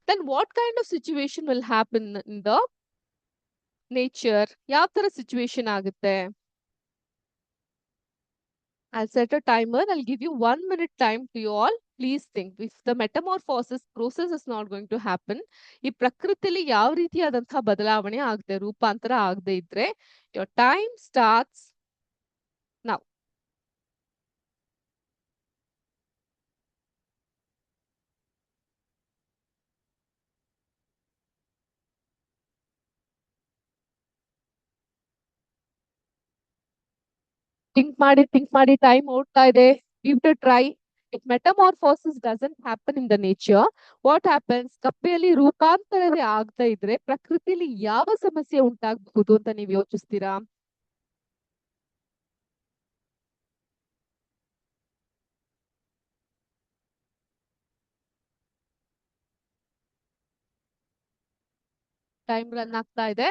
then what kind of situation will happen in the nature? ಯಾವ ತರ ಸಿಚುವೇಶನ್ ಆಗುತ್ತೆ? I'll set a timer. I'll give you 1 minute time to you all. Please think. If the metamorphosis process is not going to happen, ಈ ಪ್ರಕೃತಿಯಲ್ಲಿ ಯಾವ ರೀತಿಯಾದಂತಹ ಬದಲಾವಣೆ ಆಗದೆ, ರೂಪಾಂತರ ಆಗದೆ ಇದ್ರೆ, your time starts now. Think ಮಾಡಿ, time ಓಡ್ತಾ ಇದೆ. Give it a try. If metamorphosis doesn't happen in the nature, what happens? ಕಪ್ಪೆಯಲ್ಲಿ ರೂಪಾಂತರವೇ ಆಗದೆ ಇದ್ರೆ ಪ್ರಕೃತಿಯಲ್ಲಿ ಯಾವ ಸಮಸ್ಯೆ ಉಂಟಾಗಬಹುದು ಅಂತ ನೀವು ಯೋಚಿಸ್ತೀರಾ? ಟೈಮ್ ರನ್ ಆಗ್ತಾ ಇದೆ.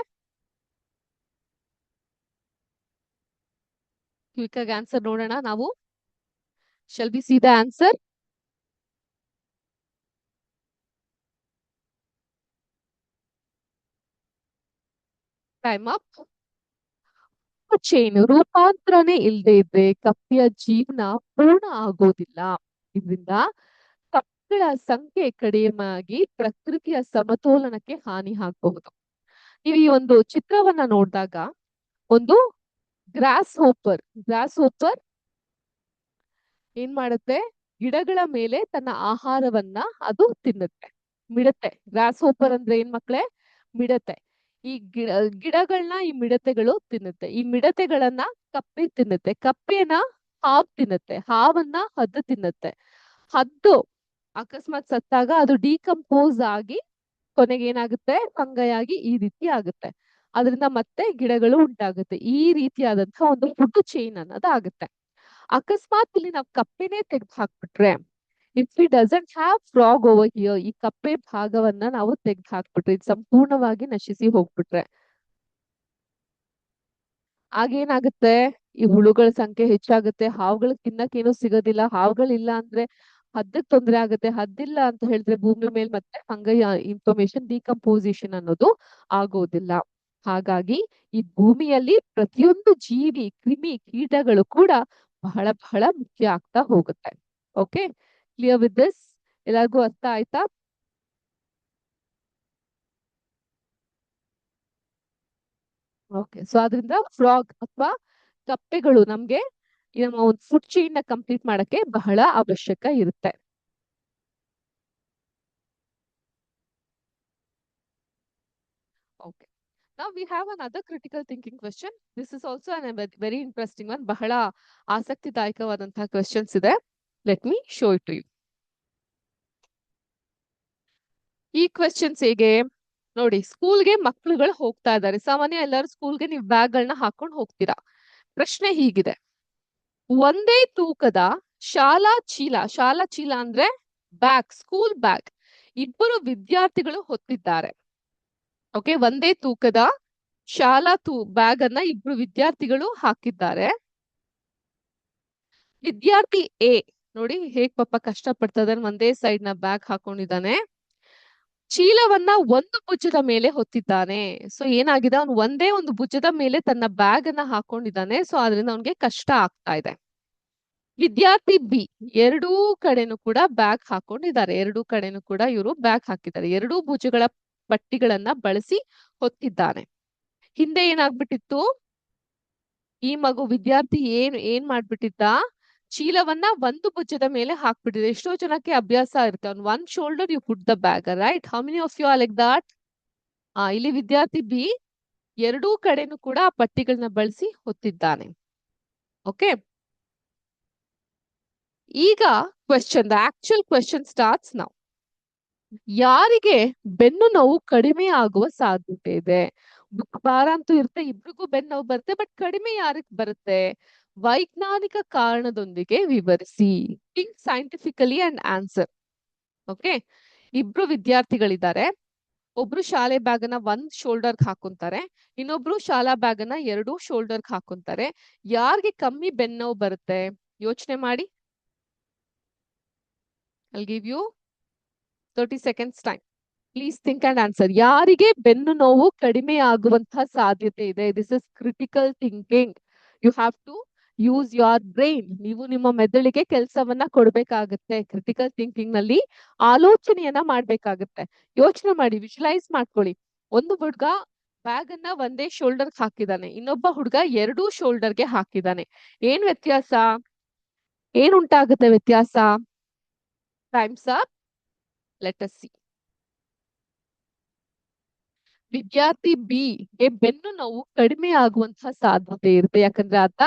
ಕ್ವಿಕ್ ಆಗಿ ಆನ್ಸರ್ ನೋಡೋಣ ನಾವು. Shall we see the answer? Time up. Chain ರೂಪಾಂತರನೇ ಇಲ್ಲದೆ ಇದ್ರೆ ಕಪ್ಪೆಯ ಜೀವನ ಪೂರ್ಣ ಆಗೋದಿಲ್ಲ. ಇದರಿಂದ ಕಪ್ಪೆಗಳ ಸಂಖ್ಯೆ ಕಡಿಮೆಯಾಗಿ ಪ್ರಕೃತಿಯ ಸಮತೋಲನಕ್ಕೆ ಹಾನಿ ಆಗಬಹುದು. ನೀವು ಈ ಒಂದು ಚಿತ್ರವನ್ನ ನೋಡಿದಾಗ ಒಂದು ಗ್ರಾಸ್ ಹೋಪರ್ ಏನ್ ಮಾಡುತ್ತೆ? ಗಿಡಗಳ ಮೇಲೆ ತನ್ನ ಆಹಾರವನ್ನ ಅದು ತಿನ್ನುತ್ತೆ, ಮಿಡತೆ. ಗ್ರಾಸ್ ಹೋಪರ್ ಅಂದ್ರೆ ಏನ್ ಮಕ್ಳೇ? ಮಿಡತೆ. ಈ ಗಿಡಗಳನ್ನ ಈ ಮಿಡತೆಗಳು ತಿನ್ನುತ್ತೆ. ಈ ಮಿಡತೆಗಳನ್ನ ಕಪ್ಪೆ ತಿನ್ನುತ್ತೆ. ಕಪ್ಪೆನ ಹಾವು ತಿನ್ನುತ್ತೆ. ಹಾವನ್ನ ಹದ್ದು ತಿನ್ನುತ್ತೆ. ಹದ್ದು ಅಕಸ್ಮಾತ್ ಸತ್ತಾಗ ಅದು ಡಿಕಂಪೋಸ್ ಆಗಿ ಕೊನೆಗೆ ಏನಾಗುತ್ತೆ? ಫಂಗೈ ಆಗಿ ಈ ರೀತಿ ಆಗುತ್ತೆ. ಅದರಿಂದ ಮತ್ತೆ ಗಿಡಗಳು ಉಂಟಾಗುತ್ತೆ. ಈ ರೀತಿಯಾದಂತಹ ಒಂದು ಫುಡ್ ಚೈನ್ ಅನ್ನೋದು ಆಗುತ್ತೆ. ಅಕಸ್ಮಾತ್ ಇಲ್ಲಿ ನಾವು ಕಪ್ಪೆನೇ ತೆಗೆದು ಹಾಕ್ಬಿಟ್ರೆ, if it doesn't have frog over here, ಈ ಕಪ್ಪೆ ಭಾಗವನ್ನ ನಾವು ತೆಗೆದು ಹಾಕ್ಬಿಟ್ರೆ, ಇದು ಸಂಪೂರ್ಣವಾಗಿ ನಶಿಸಿ ಹೋಗ್ಬಿಟ್ರೆ ಆಗೇನಾಗುತ್ತೆ? ಈ ಹುಳುಗಳ ಸಂಖ್ಯೆ ಹೆಚ್ಚಾಗುತ್ತೆ. ಹಾವುಗಳು ತಿನ್ನಕ್ಕೇನು ಸಿಗೋದಿಲ್ಲ. ಹಾವುಗಳಿಲ್ಲ ಅಂದ್ರೆ ಹದ್ದಕ್ ತೊಂದರೆ ಆಗುತ್ತೆ. ಹದ್ದಿಲ್ಲ ಅಂತ ಹೇಳಿದ್ರೆ ಭೂಮಿ ಮೇಲೆ ಮತ್ತೆ ಫಂಗೈ ಇನ್ಫಾರ್ಮೇಶನ್ ಡಿಕಂಪೋಸಿಷನ್ ಅನ್ನೋದು ಆಗೋದಿಲ್ಲ. ಹಾಗಾಗಿ ಈ ಭೂಮಿಯಲ್ಲಿ ಪ್ರತಿಯೊಂದು ಜೀವಿ, ಕ್ರಿಮಿ, ಕೀಟಗಳು ಕೂಡ ಬಹಳ ಬಹಳ ಮುಖ್ಯ ಆಗ್ತಾ ಹೋಗುತ್ತೆ. Okay, clear with this? ಎಲ್ಲರಿಗೂ ಅರ್ಥ ಆಯ್ತಾ? ಓಕೆ, ಸೊ ಅದರಿಂದ ಫ್ರಾಗ್ ಅಥವಾ ಕಪ್ಪೆಗಳು ನಮ್ಗೆ ನಮ್ಮ ಒಂದು ಫುಡ್ ಚೈನ್ ನ ಕಂಪ್ಲೀಟ್ ಮಾಡಕ್ಕೆ ಬಹಳ ಅವಶ್ಯಕ ಇರುತ್ತೆ. Okay, now we have another critical thinking question. This is also a very interesting one. ಬಹಳ ಆಸಕ್ತಿದಾಯಕವಾದಂತಹ ಕ್ವೆಶ್ಚನ್ಸ್ ಇದೆ. Let me show it to you. ಈ ಕ್ವೆಶ್ಚನ್ಸ್ ಹೇಗೆ ನೋಡಿ, ಸ್ಕೂಲ್ಗೆ ಮಕ್ಕಳುಗಳು ಹೋಗ್ತಾ ಇದ್ದಾರೆ. ಸಾಮಾನ್ಯ ಎಲ್ಲರೂ ಸ್ಕೂಲ್ಗೆ ನೀವು ಬ್ಯಾಗ್ ಗಳನ್ನ ಹಾಕೊಂಡು ಹೋಗ್ತೀರಾ. ಪ್ರಶ್ನೆ ಹೀಗಿದೆ, ಒಂದೇ ತೂಕದ ಶಾಲಾ ಚೀಲ ಅಂದ್ರೆ ಬ್ಯಾಗ್, ಸ್ಕೂಲ್ ಬ್ಯಾಗ್ ಇಬ್ಬರು ವಿದ್ಯಾರ್ಥಿಗಳು ಹೊತ್ತಿದ್ದಾರೆ. ಓಕೆ, ಒಂದೇ ತೂಕದ ಶಾಲಾ ಬ್ಯಾಗ್ ಅನ್ನ ಇಬ್ರು ವಿದ್ಯಾರ್ಥಿಗಳು ಹಾಕಿದ್ದಾರೆ. ವಿದ್ಯಾರ್ಥಿ ಎ ನೋಡಿ ಹೇಗ್ ಪಾಪ ಕಷ್ಟ ಪಡ್ತಾ ಇದ್ದಾನೆ, ಒಂದೇ ಸೈಡ್ ನ ಬ್ಯಾಗ್ ಹಾಕೊಂಡಿದ್ದಾನೆ. ಚೀಲವನ್ನ ಒಂದು ಭುಜದ ಮೇಲೆ ಹೊತ್ತಿದ್ದಾನೆ. ಸೊ ಏನಾಗಿದೆ, ಅವನು ಒಂದೇ ಒಂದು ಭುಜದ ಮೇಲೆ ತನ್ನ ಬ್ಯಾಗ್ ಅನ್ನ ಹಾಕೊಂಡಿದ್ದಾನೆ. ಸೊ ಅದರಿಂದ ಅವನಿಗೆ ಕಷ್ಟ ಆಗ್ತಾ ಇದೆ. ವಿದ್ಯಾರ್ಥಿ ಬಿ ಎರಡೂ ಕಡೆನೂ ಕೂಡ ಬ್ಯಾಗ್ ಹಾಕೊಂಡಿದ್ದಾರೆ. ಎರಡೂ ಕಡೆನೂ ಕೂಡ ಇವರು ಬ್ಯಾಗ್ ಹಾಕಿದ್ದಾರೆ. ಎರಡೂ ಭುಜಗಳ ಪಟ್ಟಿಗಳನ್ನ ಬಳಸಿ ಹೊತ್ತಿದ್ದಾನೆ. ಹಿಂದೆ ಏನಾಗ್ಬಿಟ್ಟಿತ್ತು, ಈ ವಿದ್ಯಾರ್ಥಿ ಏನ್ ಮಾಡ್ಬಿಟ್ಟಿದ್ದ, ಚೀಲವನ್ನ ಒಂದು ಭುಜದ ಮೇಲೆ ಹಾಕ್ಬಿಟ್ಟಿದೆ. ಎಷ್ಟೋ ಜನಕ್ಕೆ ಅಭ್ಯಾಸ ಇರುತ್ತೆ, on one shoulder you put the bag, right? How many of you are like that? ಇಲ್ಲಿ ವಿದ್ಯಾರ್ಥಿ ಬಿ ಎರಡೂ ಕಡೆನೂ ಕೂಡ ಆ ಪಟ್ಟಿಗಳನ್ನ ಬಳಸಿ ಹೊತ್ತಿದ್ದಾನೆ. ಓಕೆ, ಈಗ question, the actual question starts now. ಯಾರಿಗೆ ಬೆನ್ನು ನೋವು ಕಡಿಮೆ ಆಗುವ ಸಾಧ್ಯತೆ ಇದೆ? ಭಾರ ಅಂತೂ ಇರುತ್ತೆ, ಇಬ್ರಿಗೂ ಬೆನ್ನು ನೋವು ಬರುತ್ತೆ, ಬಟ್ ಕಡಿಮೆ ಯಾರಿಗೆ ಬರುತ್ತೆ? ವೈಜ್ಞಾನಿಕ ಕಾರಣದೊಂದಿಗೆ ವಿವರಿಸಿ. Think scientifically and answer. Okay, ಇಬ್ರು ವಿದ್ಯಾರ್ಥಿಗಳಿದ್ದಾರೆ. ಒಬ್ರು ಶಾಲೆ ಬ್ಯಾಗ್ ಅನ್ನ ಒಂದ್ ಶೋಲ್ಡರ್ ಹಾಕೊಂತಾರೆ, ಇನ್ನೊಬ್ರು ಶಾಲಾ ಬ್ಯಾಗ್ ಅನ್ನ ಎರಡು ಶೋಲ್ಡರ್ ಹಾಕೊಂತಾರೆ. ಯಾರಿಗೆ ಕಮ್ಮಿ ಬೆನ್ನು ನೋವು ಬರುತ್ತೆ? ಯೋಚನೆ ಮಾಡಿ. I'll give you 30 seconds time. Please think and answer. ಯಾರಿಗೆ ಬೆನ್ನು ನೋವು ಕಡಿಮೆ ಆಗುವಂತಹ ಸಾಧ್ಯತೆ ಇದೆ? This is critical thinking. You have to use your brain. ನೀವು ನಿಮ್ಮ ಮೆದುಳಿಗೆ ಕೆಲಸವನ್ನ ಕೊಡ್ಬೇಕಾಗತ್ತೆ. ಕ್ರಿಟಿಕಲ್ ಥಿಂಕಿಂಗ್ ನಲ್ಲಿ ಆಲೋಚನೆಯನ್ನ ಮಾಡ್ಬೇಕಾಗತ್ತೆ. ಯೋಚನೆ ಮಾಡಿ, ವಿಜುವಲೈಸ್ ಮಾಡ್ಕೊಳ್ಳಿ. ಒಂದು ಹುಡುಗ ಬ್ಯಾಗ್ ಅನ್ನ ಒಂದೇ ಶೋಲ್ಡರ್ ಹಾಕಿದಾನೆ, ಇನ್ನೊಬ್ಬ ಹುಡುಗ ಎರಡೂ ಶೋಲ್ಡರ್ಗೆ ಹಾಕಿದಾನೆ. ಏನ್ ವ್ಯತ್ಯಾಸ? ಏನುಂಟಾಗುತ್ತೆ ವ್ಯತ್ಯಾಸ? Times up. Let us C. ವಿದ್ಯಾರ್ಥಿ ಬಿ ಗೆ ಬೆನ್ನು ನೋವು ಕಡಿಮೆ ಆಗುವಂತಹ ಸಾಧ್ಯತೆ ಇರುತ್ತೆ. ಯಾಕಂದ್ರೆ ಆತ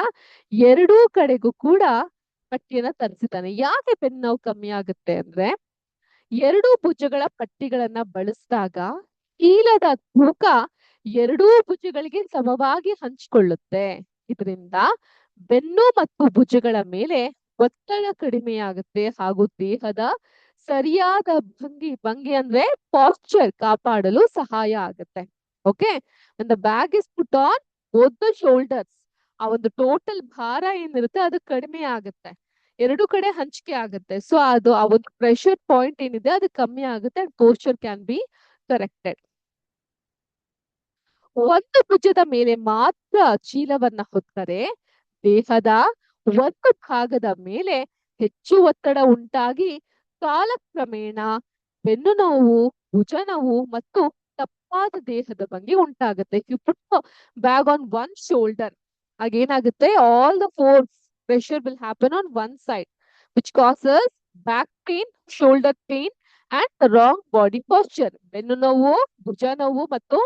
ಎರಡೂ ಕಡೆಗೂ ಕೂಡ ಪಟ್ಟಿಯನ್ನ ತರಿಸಿದ್ದಾನೆ. ಯಾಕೆ ಬೆನ್ನು ನೋವು ಕಮ್ಮಿ ಆಗುತ್ತೆ ಅಂದ್ರೆ, ಎರಡೂ ಭುಜಗಳ ಪಟ್ಟಿಗಳನ್ನ ಬಳಸಿದಾಗ ಚೀಲದ ತೂಕ ಎರಡೂ ಭುಜಗಳಿಗೆ ಸಮವಾಗಿ ಹಂಚಿಕೊಳ್ಳುತ್ತೆ. ಇದರಿಂದ ಬೆನ್ನು ಮತ್ತು ಭುಜಗಳ ಮೇಲೆ ಒತ್ತಡ ಕಡಿಮೆಯಾಗುತ್ತೆ ಹಾಗೂ ದೇಹದ ಸರಿಯಾದ ಭಂಗಿ ಅಂದ್ರೆ ಪಾಸ್ಚರ್ ಕಾಪಾಡಲು ಸಹಾಯ ಆಗುತ್ತೆ. Okay, when the bag is put on both the shoulders, ಆ ಒಂದು ಟೋಟಲ್ ಭಾರ ಏನಿರುತ್ತೆ ಅದು ಕಡಿಮೆ ಆಗುತ್ತೆ, ಎರಡು ಕಡೆ ಹಂಚಿಕೆ ಆಗುತ್ತೆ. ಸೊ ಅದು ಆ ಒಂದು ಪ್ರೆಷರ್ ಪಾಯಿಂಟ್ ಏನಿದೆ ಅದು ಕಮ್ಮಿ ಆಗುತ್ತೆ and posture can be corrected. ಒಂದು ಭುಜದ ಮೇಲೆ ಮಾತ್ರ ಚೀಲವನ್ನ ಹೊತ್ತರೆ ದೇಹದ ಒಂದು ಭಾಗದ ಮೇಲೆ ಹೆಚ್ಚು ಒತ್ತಡ ಉಂಟಾಗಿ ಕಾಲಕ್ರಮೇಣ ಬೆನ್ನು ನೋವು, ಭುಜ ನೋವು ಮತ್ತು ತಪ್ಪಾದ ದೇಹದ ಭಂಗಿ ಉಂಟಾಗುತ್ತೆ. If you put bag on one shoulder, ಆಗೇನಾಗುತ್ತೆ, all the force pressure will happen on one side, which causes back pain, shoulder pain and the wrong body posture. ಬೆನ್ನು ನೋವು, ಭುಜ ನೋವು ಮತ್ತು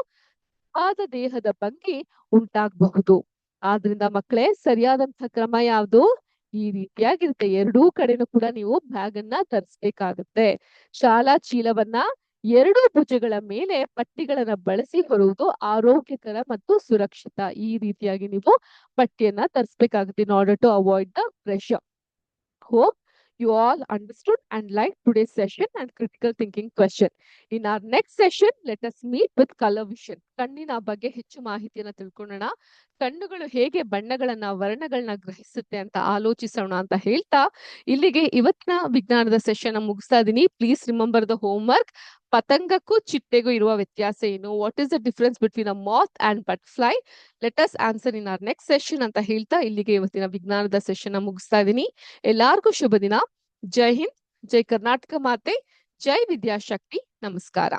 ಆದ ದೇಹದ ಭಂಗಿ ಉಂಟಾಗಬಹುದು. ಆದ್ರಿಂದ ಮಕ್ಕಳೇ, ಸರಿಯಾದಂತಹ ಕ್ರಮ ಯಾವುದು? ಈ ರೀತಿಯಾಗಿರುತ್ತೆ. ಎರಡೂ ಕಡೆನೂ ಕೂಡ ನೀವು ಬ್ಯಾಗ್ ಅನ್ನ ಧರಿಸಬೇಕಾಗುತ್ತೆ. ಶಾಲಾ ಚೀಲವನ್ನ ಎರಡೂ ಭುಜಗಳ ಮೇಲೆ ಪಟ್ಟಿಗಳನ್ನ ಬಳಸಿ ಹೊರುವುದು ಆರೋಗ್ಯಕರ ಮತ್ತು ಸುರಕ್ಷಿತ. ಈ ರೀತಿಯಾಗಿ ನೀವು ಪಟ್ಟಿಯನ್ನ ತರಿಸಬೇಕಾಗುತ್ತೆ in order to avoid the pressure. Hope you all understood and liked today's session and critical thinking question. In our next session, let us meet with color vision. ಕಣ್ಣಿನ ಬಗ್ಗೆ ಹೆಚ್ಚು ಮಾಹಿತಿಯನ್ನ ತಿಳ್ಕೊಳ್ಳೋಣ. ಕಣ್ಣುಗಳು ಹೇಗೆ ಬಣ್ಣಗಳನ್ನ, ವರ್ಣಗಳನ್ನ ಗ್ರಹಿಸುತ್ತೆ ಅಂತ ಆಲೋಚಿಸೋಣ ಅಂತ ಹೇಳ್ತಾ ಇಲ್ಲಿಗೆ ಇವತ್ತಿನ ವಿಜ್ಞಾನದ ಸೆಷನ್ ಮುಗಿಸ್ತಾ ಇದೀನಿ. Please remember the homework. ಪತಂಗಕ್ಕೂ ಚಿಟ್ಟೆಗೂ ಇರುವ ವ್ಯತ್ಯಾಸ ಏನು? What is the difference between a moth and butterfly? Let us answer in our next session ಅಂತ ಹೇಳ್ತಾ ಇಲ್ಲಿಗೆ ಇವತ್ತಿನ ವಿಜ್ಞಾನದ ಸೆಷನ್ ಮುಗಿಸ್ತಾ ಇದ್ದೀನಿ. ಎಲ್ಲಾರ್ಗೂ ಶುಭ ದಿನ. ಜೈ ಹಿಂದ್, ಜೈ ಕರ್ನಾಟಕ ಮಾತೆ, ಜೈ ವಿದ್ಯಾಶಕ್ತಿ. ನಮಸ್ಕಾರ.